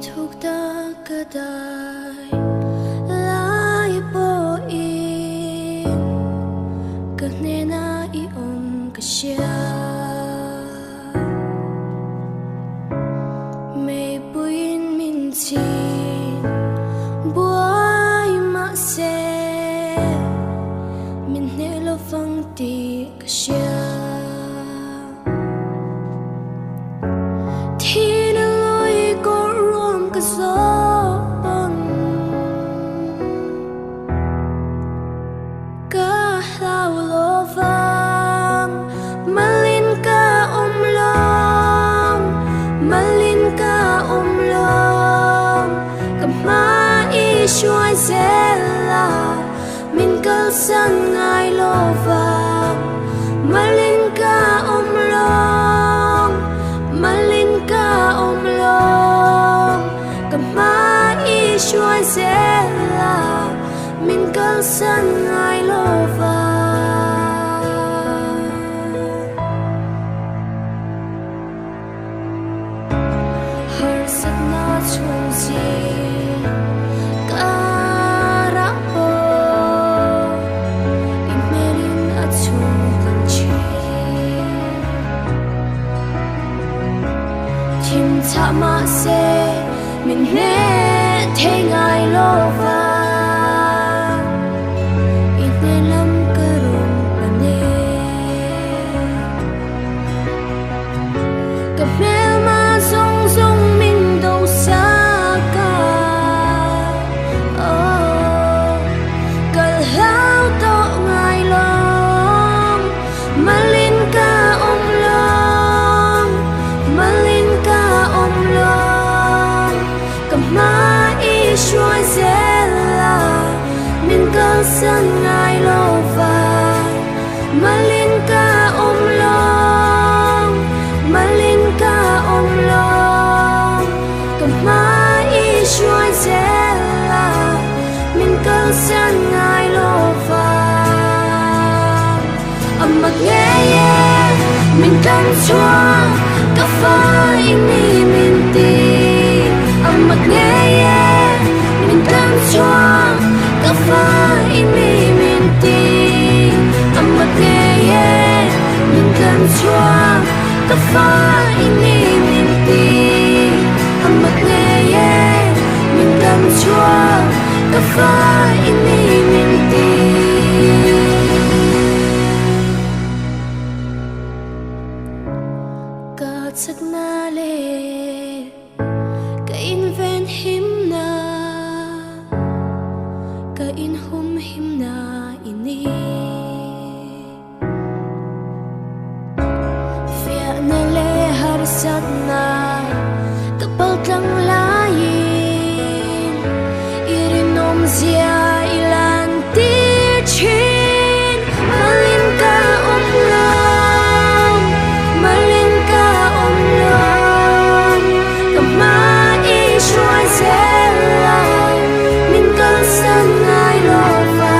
thuộc ta cả đời lại bỏ yên cả nên ai ôm cả chia mây buin min chin buai ma se min ne lo phang ti cả chia Chuan zela min kal san ngai lova malin ka om long kama I chuan zela min kal san ngai lova har sat na chung ji ma se min ne the ngai lova ine lam karum pane ka mel ma zong zong min do sa ka oh kal hao to ngai long malin ka om long malin ka om long kama I chuan zela min kal san ngai lova malin ka om long malin ka om long kama I chuan zela min kal san ngai lova amak nghe min kan chuan ka fa ini min ti amak nghe min kan chuan ka fa ini min ti amak nghe min kan chuan ka fa ini min ti amak nghe min kan chuan ka fa ini min ti sắc na le ka in ven him na ka in hum him na ini fia na le har sat na ka pal tlang lain irinom zia ilan ti chin malin ka om long malin ka om long kama I chuan zela min kal san ngai lova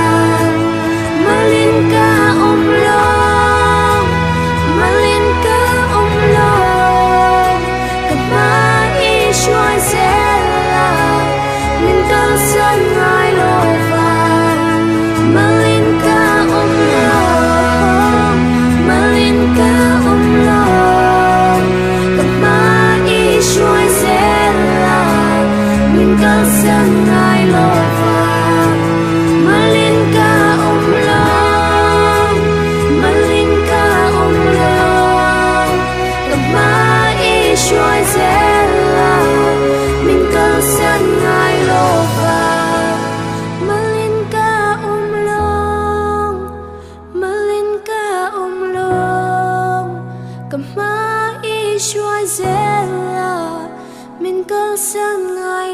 malin ka om long malin ka om long kama I chuan zela min kal san ngai lova malin ka om long malin ka om long kama I chuan zela min kal san ngai lova malin ka om long malin ka om long kama I chuan zela min kal san ngai lova malin ka om long malin ka om long kama I chuan zela min kal san ngai